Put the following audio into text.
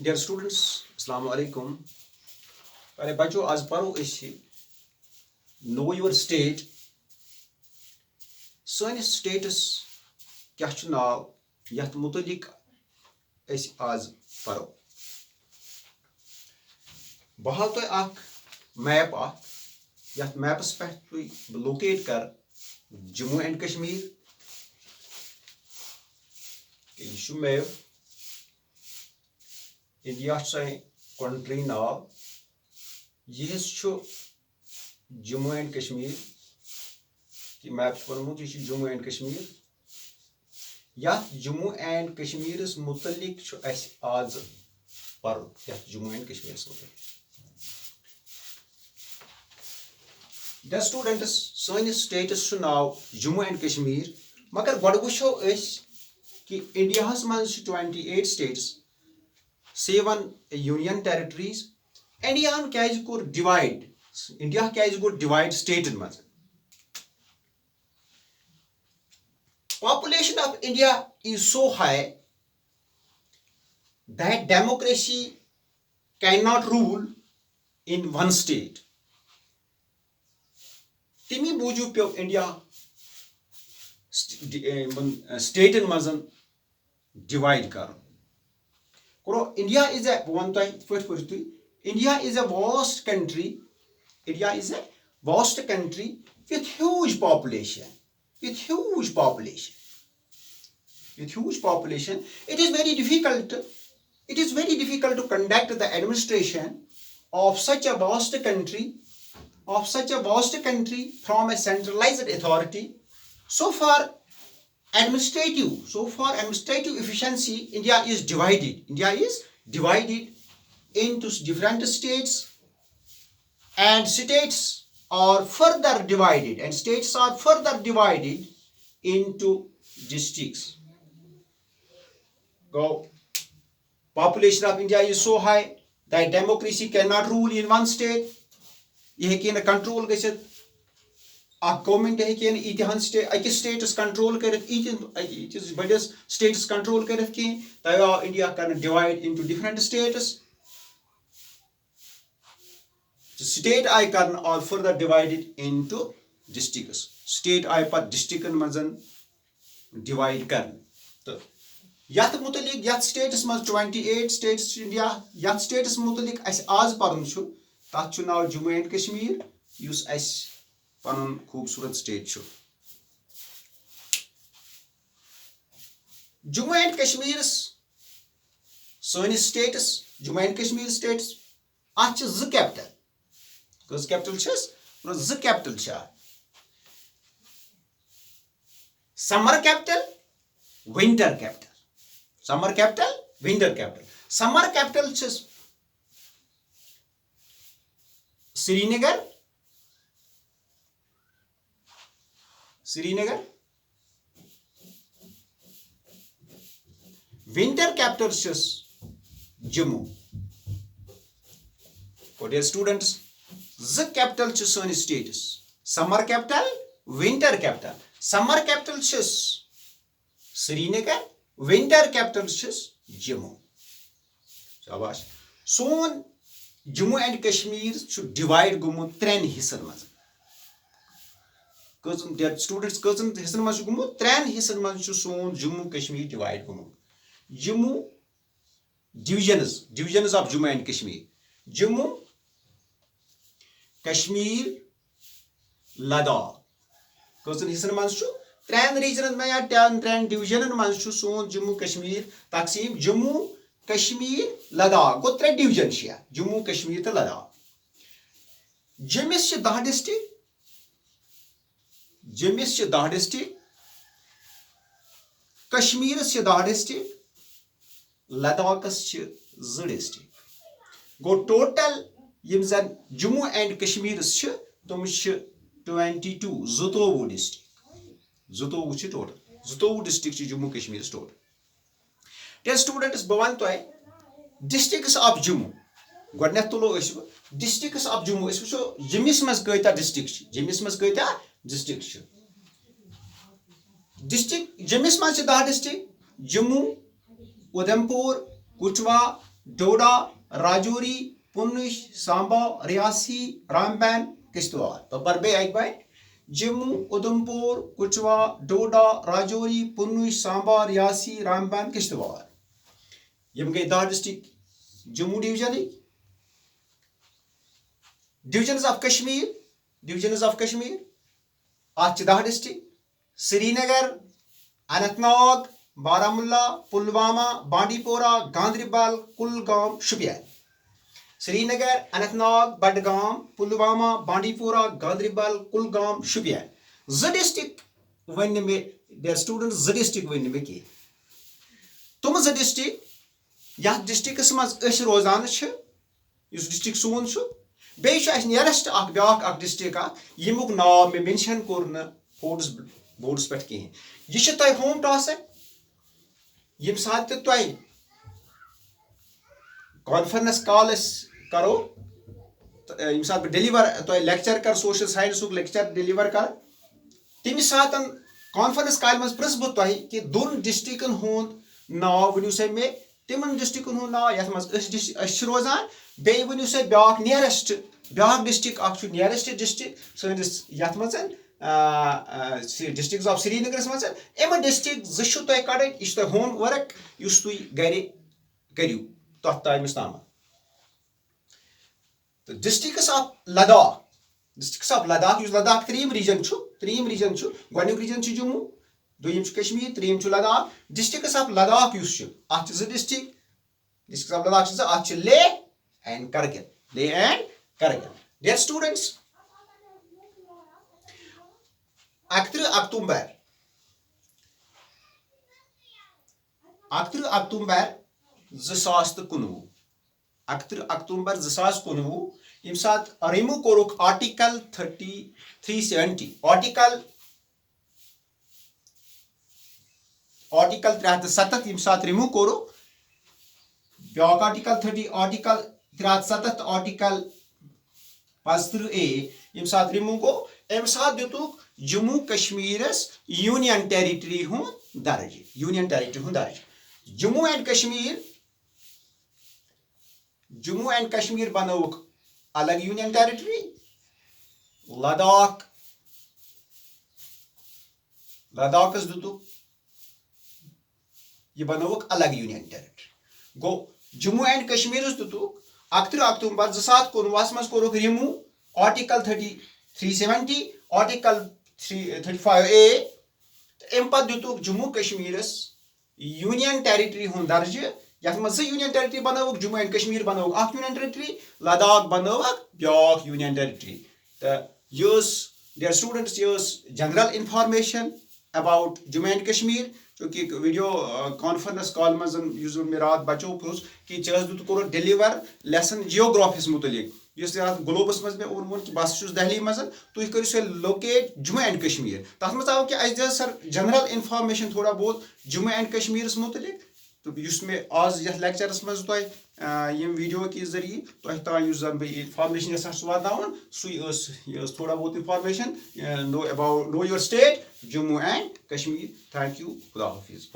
Dear students, Assalamu alaikum. Pehले बच्चों आज पढ़ो इस Know your state. Sanis status क्या छु नाव यथ मुतलिक इस आज पढ़ो. बहाल तो आख मैप यथ मैपस पे तुम लोकेट कर जम्मू एंड कश्मीर यह मैप इंडिया कंट्री नाव यह जम्मू एंड कश्मीर कि मैप बनमुत यह जम्मू एंड कश्मीर या जम्मू एंड कश्मीर मुतलिक आज पर जम्मू एंड कश्मीर मुतलिक. द स्टूडेंट्स सैनिस स्टेटस नाव जम्मू एंड कश्मीर मगर गो वो कि इंडिया मज 28 स्टेट्स 7 यूनियन टेरिटरीज. इंडिया क्या कोर डिवाइड इंडिया क्या गो डिवाइड स्टेटन मज. Population of India is so high that democracy cannot rule in one state. Timi buju pe India state in mazan divide kar. Koro India is a one time first India is a vast country. India is a vast country with huge population. With huge population, it is very difficult. It is very difficult to conduct the administration of such a vast country, from a centralized authority. So far administrative efficiency, India is divided. India is divided into different states, and states are further divided into districts. Go. Population of India is so high that democracy cannot rule in one state. Yeh can control geshit. A government can itihan state status control karit it is various states control karit ki taya India can divide into different states. State I can or further divided into districts. State I पर district मजन divide कर. तो यात मुतलिक यात states मज 28 states India यात states मुतलिक ऐसे आज परन छु ताथ छु नाव जम्मू एंड कश्मीर युस ऐसे पनन खूबसूरत state छु. जम्मू एंड कश्मीर सोनी states Jammu and Kashmir states आज छु ज capital. Cause capital chess, the capital chart. Summer capital, winter capital. Summer capital, winter capital. Summer capital chess. Srinagar. Winter capital chess. Jammu. For dear students, the capital ch sani states. Summer capital, winter capital. Summer capital ch Srinagar, winter capital ch Jammu. Shabash. Son Jammu and Kashmir should divide gumu 3 hissan maz. Kazum dear students kazum hissan maz gumu 3 hissan maz chu son Jammu Kashmir divide gumu. Jammu divisions of Jammu and Kashmir. Jammu Kashmir, Ladakh. Because हिस्सन मंज छु 3 reason में या 3 division मंज छु सोन जम्मू कश्मीर तकसीम जम्मू कश्मीर लद्दाख गो 3 division छ जम्मू कश्मीर तो लद्दाख. जम्मिस छ 10 डिस्ट्रिक्ट कश्मीरस छ 10 डिस्ट्रिक्ट लद्दाखस छ 2 डिस्ट्रिक्ट गो टोटल यम जन जम्मू एंड कश्मीर तुम 22 district total district Jammu Kashmir total. टेस्ट स्टूडेंट्स बवान तो डिस्ट्रिक्ट्स ऑफ जम्मू गोडनेथ तुलो डिस्ट्रिक्ट्स ऑफ जम्मू वो जम्मिस मज कता डिस्ट्रिक्ट जम्मिस मज 10 डिस्ट्रिक्ट जम्मू उधमपुर कुचवा डोडा, राजौरी, पुंछ, सांबा, रियासी, रामबन, किश्तवाड़। तो पर बे एक बार जम्मू, उधमपुर, कुचवा, डोडा, राजौरी, पुंछ, सांबा, रियासी, रामबन, किश्तवाड़। यम गई 10 district Jammu division. Division of Kashmir, आज 10 डिस्ट्रिक्ट: श्रीनगर, अनंतनाग, बारामुल्ला, पुलवामा, बांडीपोरा, गांदरबल, कुलगाम, शुपियन। श्रीनगर, अनंतनाग, बडगाम, पुलवामा, बांडीपोरा, गांदरबल, कुलगाम, शुपियन। 2 डिस्ट्रिक्ट वन मे देयर स्टूडेंट्स 2 डिस्ट्रिक्ट वन मे कि तुम 2 डिस्ट्रिक्ट या डिस्ट्रिक्ट्स मज रोजान डिस्ट्रिक्ट सोन बे नियरेस्ट ब्या डिस्ट्रिक्ट यमुक नाव मे मेंशन कोर बोर्ड्स पे कहें। यह तुम होम टास्क यम सात तुम कॉन्फ्रेंस कॉल करो यम सात डिलीवर तुम लेक्चर कर सोशल साइंस लेक्चर डिलीवर कर तम सात कॉन्फ्रेंस कॉल मज पृछ बह तुम कि 2 डिस्ट्रिक्टन हुंद नाव वनु सा मे तिमन डिस्ट्रिक्टन हुंद नाव यथ मज रोजान बे वनु सा ब्या नियरेस्ट डिस्ट्रिक्ट नियरेस्ट डिस्ट्रिक्ट सैनिस यथ मज डिस्ट्रिक्ट ऑफ श्रीनगर मज एम डिस्ट्रिक्ट 2 तुम कड़न यह होम वर्क तुम गर करू तथ टाइमस ताम। तो districts of Ladakh Ladakh 3 region गोडुक रीजन जम्मू, दोयम Kashmir, 3 Ladakh. Districts of Ladakh 2 districts of Ladakh Leh and Kargil. Dear students, 11 October 2019 11 October 2019 यम सात रिमूव कोरुक आर्टिकल 370 आर्टिकल 370 यम सात रिमूव कोरु ब्या आर्टिकल 30 आर्टिकल 370 आर्टिकल 55A यम सात रिमूव गो अम सात दितुक जम्मू कश्मीरस यूनियन टेरिटरी हुंद दर्ज। जम्मू एंड कश्मीर बनौक अलग यूनियन टेरिटरी, लद्दाखस दितुक यह बनौक अलग यूनियन टेरिटरी। गो जम्मू एंड कश्मीर दितुक 11 अक्टूबर 2019 मज कोरुक रिमूव आर्टिकल 370 आर्टिकल 35A अम पत दितुक जम्मू कश्मीरस यूनियन टेरिटरी हुंद दर्ज यथ मज 2 यूनियन टेरिटरी बनौक जम्मू एंड कश्मीर बनौक 1 यूनियन टेरिटरी, लद्दाख बनौक ब्याक यूनियन टेरिटरी। तो dear students general information about Jammu and Kashmir चूंकि वीडियो कॉन्फ्रेंस कॉल मज मे रात बचो पुछ कि कोर डिलीवर लेसन जियोग्राफिस मुतलिक ग्लोबस मज मे ओन कि बस दहली मज तुम करो सो लोकेट जम्मू एंड कश्मीर तथ मज आव कि सर जनरल इंफॉर्मेशन थोड़ा बहुत जम्मू एंड कश्मीर मुतलिक। तो मे आज ये लेक्चरस मज तुम वीडियो के जरिए तुम तान जन बह इंफॉर्मेशन वातान सही थोड़ा बहुत information know your state Jammu and Kashmir. Thank you, खुदा हाफिज।